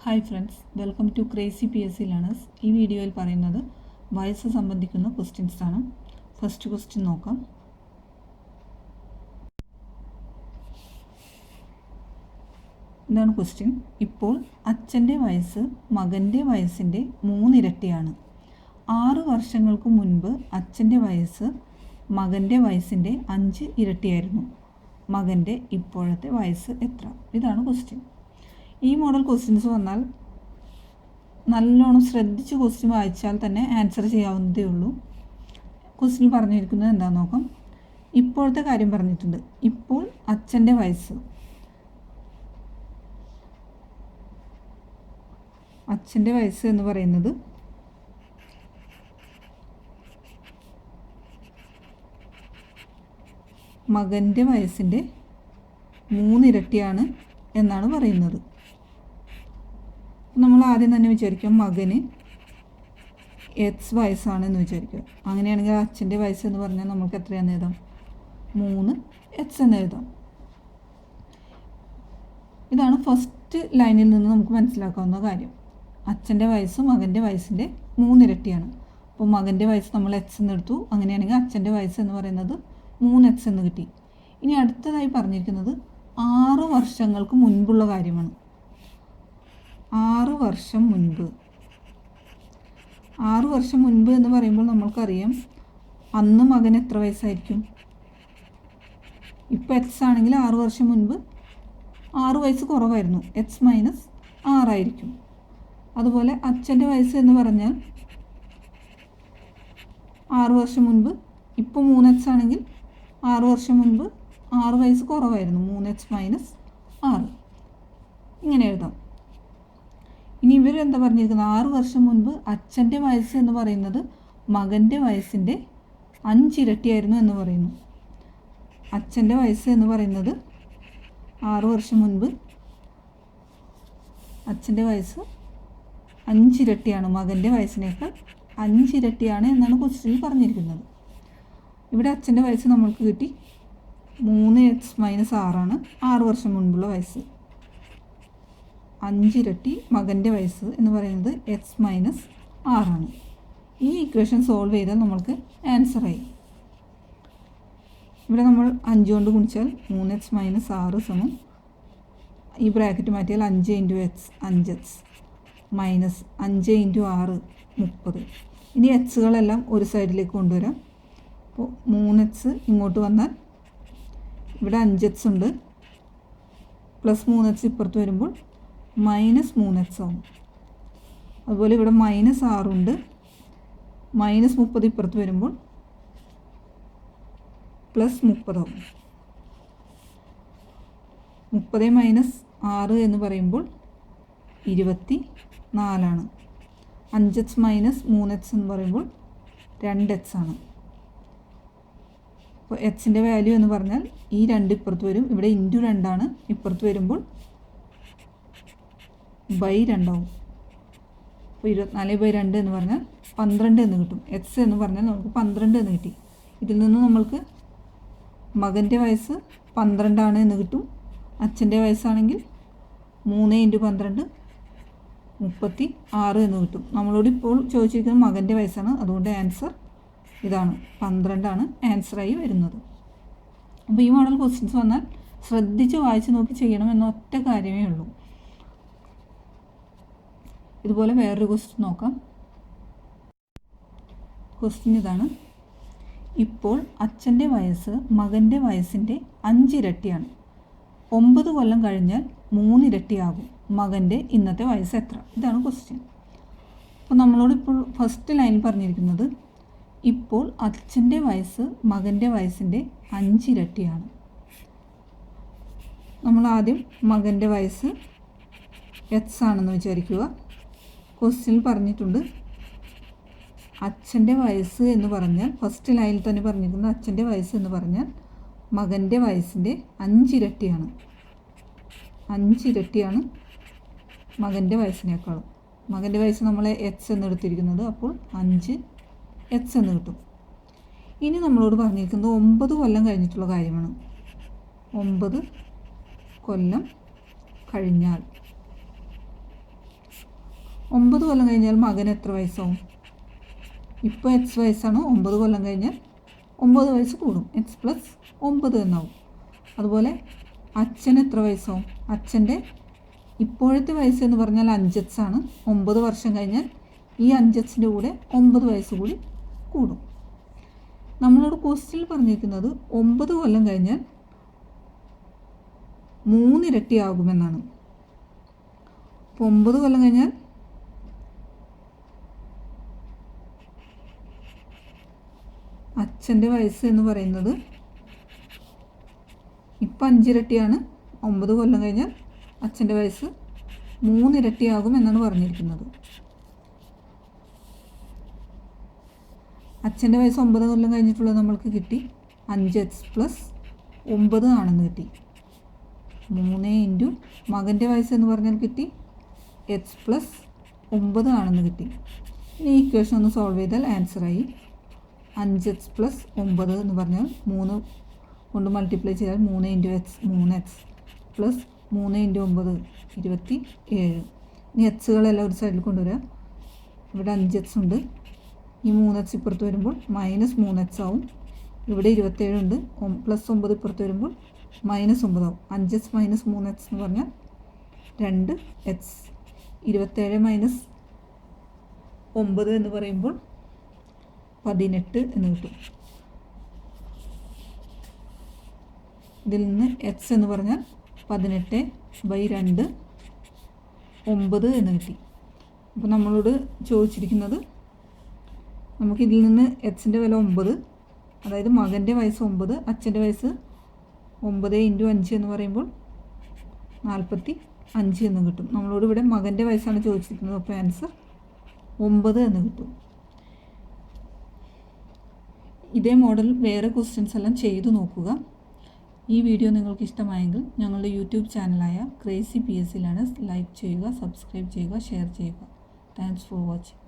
Hi friends, welcome to crazy PSC learners. ഈ വീഡിയോയിൽ പറയുന്നത് വയസ്സ് സംബന്ധിക്കുന്ന ക്വസ്റ്റ്യൻസ് ആണ്. ഫസ്റ്റ് ക്വസ്റ്റ്യൻ നോക്കാം. ഇതാണ് ക്വസ്റ്റ്യൻ. ഇപ്പോൾ അച്ഛൻ്റെ വയസ്സ് മകൻ്റെ വയസ്സിൻ്റെ 3 ഇരട്ടിയാണ്. 6 വർഷങ്ങൾക്ക് മുൻപ് അച്ഛൻ്റെ വയസ്സ് മകൻ്റെ വയസ്സിൻ്റെ 5 ഇരട്ടിയായിരുന്നു. മകൻ്റെ ഇപ്പോഴത്തെ വയസ്സ് എത്ര? ഇതാണ് ക്വസ്റ്റ്യൻ. ഈ മോഡൽ ക്വസ്റ്റ്യൻസ് വന്നാൽ നല്ലോണം ശ്രദ്ധിച്ച് ക്വസ്റ്റ്യൻ വായിച്ചാൽ തന്നെ ആൻസർ ചെയ്യാവുന്നതേ ഉള്ളൂ. ക്വസ്റ്റ്യൻ പറഞ്ഞിരിക്കുന്നത് എന്താണെന്ന് നോക്കാം. ഇപ്പോഴത്തെ കാര്യം പറഞ്ഞിട്ടുണ്ട്. ഇപ്പോൾ അച്ഛൻ്റെ വയസ്സ്, അച്ഛൻ്റെ വയസ്സ് എന്ന് പറയുന്നത് മകൻ്റെ വയസ്സിൻ്റെ 3 ഇരട്ടിയാണ് എന്നാണ് പറയുന്നത്. നമ്മൾ ആദ്യം തന്നെ വിചാരിക്കും മകന് എക്സ് വയസ്സാണെന്ന് വിചാരിക്കുക. അങ്ങനെയാണെങ്കിൽ അച്ഛൻ്റെ വയസ്സ് എന്ന് പറഞ്ഞാൽ നമുക്ക് എത്രയാണെന്ന് എഴുതാം? 3x എന്ന് എഴുതാം. ഇതാണ് ഫസ്റ്റ് ലൈനിൽ നിന്ന് നമുക്ക് മനസ്സിലാക്കാവുന്ന കാര്യം. അച്ഛൻ്റെ വയസ്സ് മകൻ്റെ വയസ്സിൻ്റെ 3 ഇരട്ടിയാണ്. അപ്പോൾ മകൻ്റെ വയസ്സ് നമ്മൾ എക്സ് എന്ന് എടുത്തു. അങ്ങനെയാണെങ്കിൽ അച്ഛൻ്റെ വയസ്സ് എന്ന് പറയുന്നത് 3x എന്ന് കിട്ടി. ഇനി അടുത്തതായി പറഞ്ഞിരിക്കുന്നത് 6 വർഷങ്ങൾക്ക് മുൻപുള്ള കാര്യമാണ്. 6 വർഷം മുൻപ്. 6 വർഷം മുൻപ് എന്ന് പറയുമ്പോൾ നമ്മൾക്കറിയാം അന്ന് മകന് എത്ര വയസ്സായിരിക്കും? ഇപ്പോൾ എക്സ് ആണെങ്കിൽ 6 വർഷം മുൻപ് 6 വയസ്സ് കുറവായിരുന്നു. എക്സ് മൈനസ് 6 ആയിരിക്കും. അതുപോലെ അച്ഛൻ്റെ വയസ്സ് എന്ന് പറഞ്ഞാൽ 6 വർഷം മുൻപ്, ഇപ്പോൾ 3x ആണെങ്കിൽ 6 വർഷം മുൻപ് 6 വയസ്സ് കുറവായിരുന്നു. 3x മൈനസ് 6 ഇങ്ങനെ എഴുതാം. ഇനി ഇവരെന്താ പറഞ്ഞിരിക്കുന്നത്? 6 വർഷം മുൻപ് അച്ഛൻ്റെ വയസ്സ് എന്ന് പറയുന്നത് മകൻ്റെ വയസ്സിൻ്റെ 5 ഇരട്ടിയായിരുന്നു എന്ന് പറയുന്നു. അച്ഛൻ്റെ വയസ്സ് എന്ന് പറയുന്നത് 6 വർഷം മുൻപ് അച്ഛൻ്റെ വയസ്സ് 5 ഇരട്ടിയാണ്, മകൻ്റെ വയസ്സിനേക്കാൾ 5 ഇരട്ടിയാണ് എന്നാണ് ക്വസ്റ്റ്യനിൽ പറഞ്ഞിരിക്കുന്നത്. ഇവിടെ അച്ഛൻ്റെ വയസ്സ് നമ്മൾക്ക് കിട്ടി 3x മൈനസ് 6 ആണ് 6 വർഷം മുൻപുള്ള വയസ്സ്. 5 ഇരട്ടി മകൻ്റെ വയസ്സ് എന്ന് പറയുന്നത് x മൈനസ് 6 ആണ്. ഈ ഇക്വേഷൻ സോൾവ് ചെയ്താൽ നമ്മൾക്ക് ആൻസറായി. ഇവിടെ നമ്മൾ 5 കൊണ്ട് ഗുണിച്ചാൽ 3x മൈനസ് 6 സമം, ഈ ബ്രാക്കറ്റ് മാറ്റിയാൽ 5 into X 5x minus 5 into 6 30. ഇനി എക്സുകളെല്ലാം ഒരു സൈഡിലേക്ക് കൊണ്ടുവരാം. അപ്പോൾ 3x ഇങ്ങോട്ട് വന്നാൽ ഇവിടെ 5x ഉണ്ട്, പ്ലസ് 3x ഇപ്പുറത്ത് വരുമ്പോൾ മൈനസ് 3x ആവും. അതുപോലെ ഇവിടെ മൈനസ് 6 ഉണ്ട്, മൈനസ് 30 ഇപ്പുറത്ത് വരുമ്പോൾ പ്ലസ് 30 ആവും. 30 മൈനസ് 6 എന്ന് പറയുമ്പോൾ 24ആണ്. 5x മൈനസ് 3x എന്ന് പറയുമ്പോൾ 2x ആണ്. അപ്പോൾ എക്സിൻ്റെ വാല്യൂ എന്ന് പറഞ്ഞാൽ ഈ 2 ഇപ്പുറത്ത് വരും, ഇവിടെ ഇൻറ്റു 2 ആണ്, ഇപ്പുറത്ത് വരുമ്പോൾ ബൈ 2 ആവും. അപ്പോൾ 24/2 എന്ന് പറഞ്ഞാൽ 12 എന്ന് കിട്ടും. എക്സ് എന്ന് പറഞ്ഞാൽ നമുക്ക് 12 എന്ന് കിട്ടി. ഇതിൽ നിന്ന് നമ്മൾക്ക് മകൻ്റെ വയസ്സ് 12 ആണ് എന്ന് കിട്ടും. അച്ഛൻ്റെ വയസ്സാണെങ്കിൽ 3 ഇൻറ്റു 12 36 എന്ന് കിട്ടും. നമ്മളോട് ഇപ്പോൾ ചോദിച്ചിരിക്കുന്നത് മകൻ്റെ വയസ്സാണ്, അതുകൊണ്ട് ആൻസർ ഇതാണ്, 12 ആണ് ആൻസറായി വരുന്നത്. അപ്പോൾ ഈ മോഡൽ ക്വസ്റ്റ്യൻസ് വന്നാൽ ശ്രദ്ധിച്ച് വായിച്ച് നോക്കി ചെയ്യണം എന്ന ഒറ്റ കാര്യമേ ഉള്ളൂ. ഇതുപോലെ വേറൊരു ക്വസ്റ്റ്യൻ നോക്കാം. ക്വസ്റ്റ്യൻ ഇതാണ്. ഇപ്പോൾ അച്ഛൻ്റെ വയസ്സ് മകൻ്റെ വയസ്സിൻ്റെ 5 ഇരട്ടിയാണ്. 9 കൊല്ലം കഴിഞ്ഞാൽ 3 ഇരട്ടിയാകും. മകൻ്റെ ഇന്നത്തെ വയസ്സ് എത്ര? ഇതാണ് ക്വസ്റ്റ്യൻ. അപ്പോൾ നമ്മളോട് ഇപ്പോൾ ഫസ്റ്റ് ലൈൻ പറഞ്ഞിരിക്കുന്നത് ഇപ്പോൾ അച്ഛൻ്റെ വയസ്സ് മകൻ്റെ വയസ്സിൻ്റെ 5 ഇരട്ടിയാണ്. നമ്മൾ ആദ്യം മകൻ്റെ വയസ്സ് എക്സ് ആണെന്ന് വിചാരിക്കുക. ക്വസ്റ്റ്യനിൽ പറഞ്ഞിട്ടുണ്ട് അച്ഛൻ്റെ വയസ്സ് എന്ന് പറഞ്ഞാൽ, ഫസ്റ്റ് ലൈനിൽ തന്നെ പറഞ്ഞിരിക്കുന്നത് അച്ഛൻ്റെ വയസ്സ് എന്ന് പറഞ്ഞാൽ മകൻ്റെ വയസ്സിൻ്റെ 5 ഇരട്ടിയാണ്. 5 ഇരട്ടിയാണ് മകൻ്റെ വയസ്സിനേക്കാളും. മകൻ്റെ വയസ്സ് നമ്മൾ എക്സ് എന്ന് എടുത്തിരിക്കുന്നത്, അപ്പോൾ 5x എന്ന് കിട്ടും. ഇനി നമ്മളോട് പറഞ്ഞിരിക്കുന്നത് 9 കൊല്ലം കഴിഞ്ഞിട്ടുള്ള കാര്യമാണ്. 9 കൊല്ലം കഴിഞ്ഞാൽ 9 കൊല്ലം കഴിഞ്ഞാൽ മകന് എത്ര വയസ്സാവും? ഇപ്പോൾ എക്സ് വയസ്സാണ്, 9 കൊല്ലം കഴിഞ്ഞാൽ 9 വയസ്സ് കൂടും, എക്സ് പ്ലസ് 9 എന്നാവും. അതുപോലെ അച്ഛന് എത്ര വയസ്സാവും? അച്ഛൻ്റെ ഇപ്പോഴത്തെ വയസ്സ് എന്ന് പറഞ്ഞാൽ 5x ആണ്. 9 വർഷം കഴിഞ്ഞാൽ ഈ 5xൻ്റെ കൂടെ 9 വയസ്സ് കൂടി കൂടും. നമ്മളോട് ക്വസ്റ്റ്യനിൽ പറഞ്ഞിരിക്കുന്നത് 9 കൊല്ലം കഴിഞ്ഞാൽ 3 ഇരട്ടിയാകുമെന്നാണ്. അപ്പോൾ 9 കൊല്ലം കഴിഞ്ഞാൽ അച്ഛൻ്റെ വയസ്സ് എന്ന് പറയുന്നത് ഇപ്പം 5 ഇരട്ടിയാണ്. 9 കൊല്ലം കഴിഞ്ഞാൽ അച്ഛൻ്റെ വയസ്സ് 3 ഇരട്ടിയാകും എന്നാണ് പറഞ്ഞിരിക്കുന്നത്. അച്ഛൻ്റെ വയസ്സ് 9 കൊല്ലം കഴിഞ്ഞിട്ടുള്ളത് നമ്മൾക്ക് കിട്ടി 5x പ്ലസ് 9 ആണെന്ന് കിട്ടി. 3 ഇൻറ്റു മകൻ്റെ വയസ്സ് എന്ന് പറഞ്ഞാൽ കിട്ടി എക്സ് പ്ലസ് 9 ആണെന്ന് കിട്ടി. ഇനി ഈ ഇക്വേഷൻ ഒന്ന് സോൾവ് ചെയ്താൽ ആൻസറായി. 5x പ്ലസ് 9 എന്ന് പറഞ്ഞാൽ 3 കൊണ്ട് മൾട്ടിപ്ലൈ ചെയ്താൽ 3 into X 3x plus 3 into 9 27. ഇനി എക്സുകളെല്ലാം ഒരു സൈഡിൽ കൊണ്ടുവരാം. ഇവിടെ 5x ഉണ്ട്, ഈ 3x ഇപ്പുറത്ത് വരുമ്പോൾ മൈനസ് 3x ആവും. ഇവിടെ 27 ഉണ്ട്, പ്ലസ് 9 ഇപ്പുറത്ത് വരുമ്പോൾ മൈനസ് 9 ആവും. 5x മൈനസ് 3x എന്ന് പറഞ്ഞാൽ 2x. 27 മൈനസ് 9 എന്ന് പറയുമ്പോൾ 18 എന്ന് കിട്ടും. ഇതിൽ നിന്ന് എക്സ് എന്ന് പറഞ്ഞാൽ 18/2 9 എന്ന് കിട്ടി. അപ്പോൾ നമ്മളോട് ചോദിച്ചിരിക്കുന്നത് നമുക്കിതിൽ നിന്ന് എക്സിൻ്റെ വില 9, അതായത് മകൻ്റെ വയസ്സ് 9, അച്ഛൻ്റെ വയസ്സ് 9 ഇൻറ്റു 5 എന്ന് പറയുമ്പോൾ 45 എന്ന് കിട്ടും. നമ്മളോട് ഇവിടെ മകൻ്റെ വയസ്സാണ് ചോദിച്ചിരിക്കുന്നത്, അപ്പോൾ ആൻസർ 9 എന്ന് കിട്ടും. ഇതേ മോഡൽ വേറെ ക്വസ്റ്റ്യൻസ് എല്ലാം ചെയ്തു നോക്കുക. ഈ വീഡിയോ നിങ്ങൾക്ക് ഇഷ്ടമായെങ്കിൽ ഞങ്ങളുടെ യൂട്യൂബ് ചാനലായ ക്രേസി PSC ലേണേഴ്സ് ലൈക്ക് ചെയ്യുക, സബ്സ്ക്രൈബ് ചെയ്യുക, ഷെയർ ചെയ്യുക. Thanks for watching.